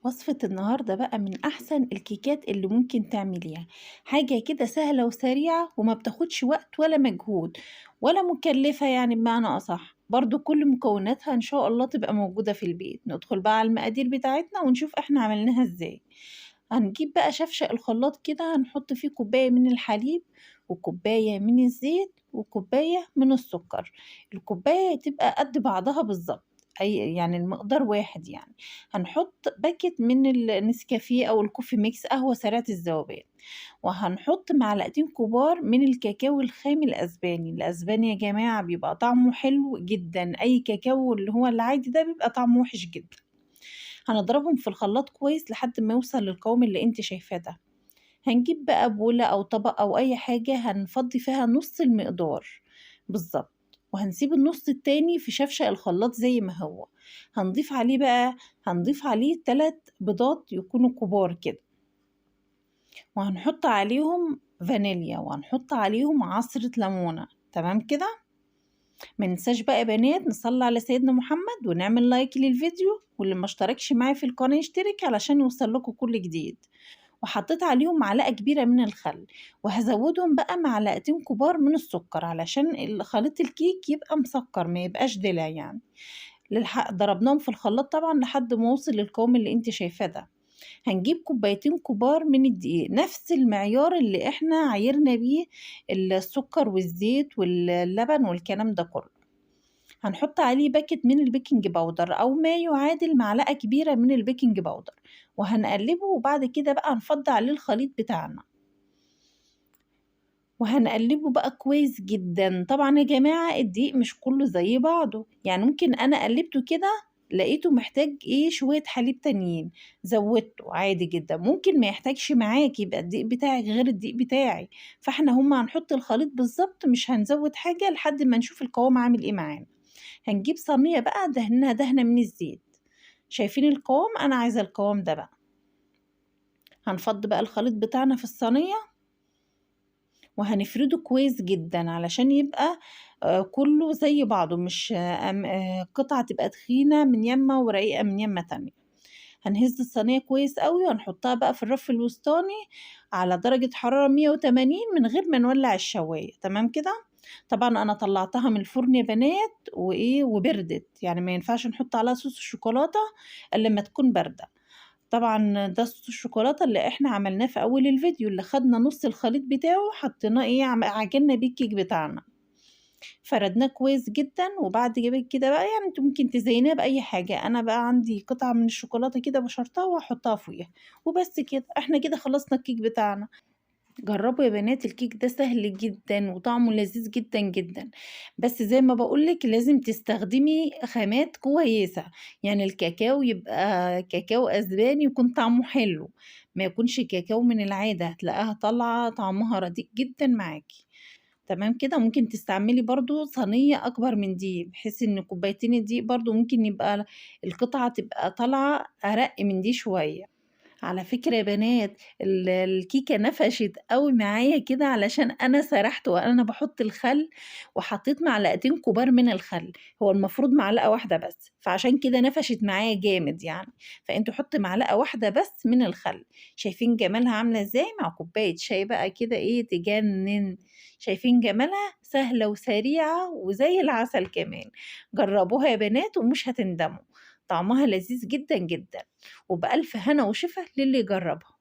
وصفة النهاردة بقى من أحسن الكيكات اللي ممكن تعمليها. حاجة كده سهلة وسريعة وما بتاخدش وقت ولا مجهود ولا مكلفة، يعني بمعنى أصح برضو كل مكوناتها إن شاء الله تبقى موجودة في البيت. ندخل بقى على المقادير بتاعتنا ونشوف احنا عملناها ازاي. هنجيب بقى شفشق الخلاط كده، هنحط فيه كوباية من الحليب وكوباية من الزيت وكوباية من السكر. الكوباية تبقى قد بعضها بالظبط، أي يعني المقدار واحد يعني. هنحط باكت من النسكافيه أو الكوفي ميكس، قهوة سريعة الذوبان. وهنحط معلقتين كبار من الكاكاو الخام الأسباني. الأسباني يا جماعة بيبقى طعمه حلو جدا، أي كاكاو اللي هو العادي ده بيبقى طعمه وحش جدا. هنضربهم في الخلاط كويس لحد ما يوصل للقوام اللي انت شايفاه ده. هنجيب بقى بولة أو طبق أو أي حاجة هنفضي فيها نص المقدار بالظبط، وهنسيب النص التاني في شفشق الخلاط زي ما هو. هنضيف عليه 3 بيضات يكونوا كبار كده، وهنحط عليهم فانيليا وهنحط عليهم عصرة ليمونة. تمام كده. مننساش بقى يا بنات نصلي على سيدنا محمد ونعمل لايك للفيديو، واللي ما اشتركش معايا في القناة يشترك علشان يوصل لكم كل جديد. وحطيت عليهم معلقة كبيرة من الخل، وهزودهم بقى معلقتين كبار من السكر علشان خليط الكيك يبقى مسكر ما يبقاش دلع يعني. ضربناهم في الخلاط طبعا لحد ما وصل للقوام اللي انت شايفاه ده. هنجيب كوبايتين كبار من الدقيق، نفس المعيار اللي احنا عايرنا بيه السكر والزيت واللبن والكلام ده كله. هنحط عليه باكت من البيكنج باودر أو ما يعادل معلقة كبيرة من البيكنج باودر، وهنقلبه. وبعد كده بقى هنفضي عليه الخليط بتاعنا وهنقلبه بقى كويس جدا. طبعا يا جماعة الدقيق مش كله زي بعضه، يعني ممكن أنا قلبته كده لقيته محتاج شوية حليب تانيين، زودته عادي جدا. ممكن ما يحتاجش معاك، يبقى الدقيق بتاعك غير الدقيق بتاعي. فاحنا هنحط الخليط بالظبط، مش هنزود حاجة لحد ما نشوف القوام عامل ايه معانا. هنجيب صينية بقى دهنها دهنة من الزيت. شايفين القوام؟ أنا عايزة القوام ده بقى. هنفض بقى الخليط بتاعنا في الصينية وهنفرده كويس جدا علشان يبقى كله زي بعضه، مش قطعة تبقى تخينة من يمة ورقيقة من يمة تانية. هنهز الصينية كويس قوي وهنحطها بقى في الرف الوسطاني على درجة حرارة 180 من غير ما نولع الشواية. تمام كده. طبعا انا طلعتها من الفرن يا بنات وبردت، يعني ما ينفعش نحط عليها صوص الشوكولاتة الا لما تكون باردة. طبعا ده صوص الشوكولاتة اللي احنا عملناه في اول الفيديو، اللي خدنا نص الخليط بتاعه حطيناه عجننا بيه الكيك بتاعنا، فردناه كويس جدا. وبعد كده بقى يعني انت ممكن تزينها باي حاجة. انا بقى عندي قطعة من الشوكولاتة كده بشرتها وهحطها فوقيها وبس كده. احنا كده خلصنا الكيك بتاعنا. جربوا يا بنات، الكيك ده سهل جدا وطعمه لذيذ جدا جدا. بس زي ما بقولك لازم تستخدمي خامات كويسة، يعني الكاكاو يبقى كاكاو اسباني يكون طعمه حلو، ما يكونش كاكاو من العادة هتلاقيها طالعة طعمها رديء جدا معاكي. تمام كده. ممكن تستعملي برضو صينية اكبر من دي، بحيث ان كوبايتين الدقيق برضو ممكن يبقى القطعة تبقى طالعة ارق من دي شوية. على فكرة يا بنات الكيكة نفشت قوي معايا كده علشان انا سرحت وانا بحط الخل، وحطيت معلقتين كبار من الخل. هو المفروض معلقة واحدة بس، فعشان كده نفشت معايا جامد يعني. فانتوا حطوا معلقة واحدة بس من الخل. شايفين جمالها عاملة ازاي مع كوباية شاي بقى كده تجنن. شايفين جمالها؟ سهلة وسريعة وزي العسل كمان. جربوها يا بنات ومش هتندموا، طعمها لذيذ جدا جدا. وبألف هنا وشفا للي يجربها.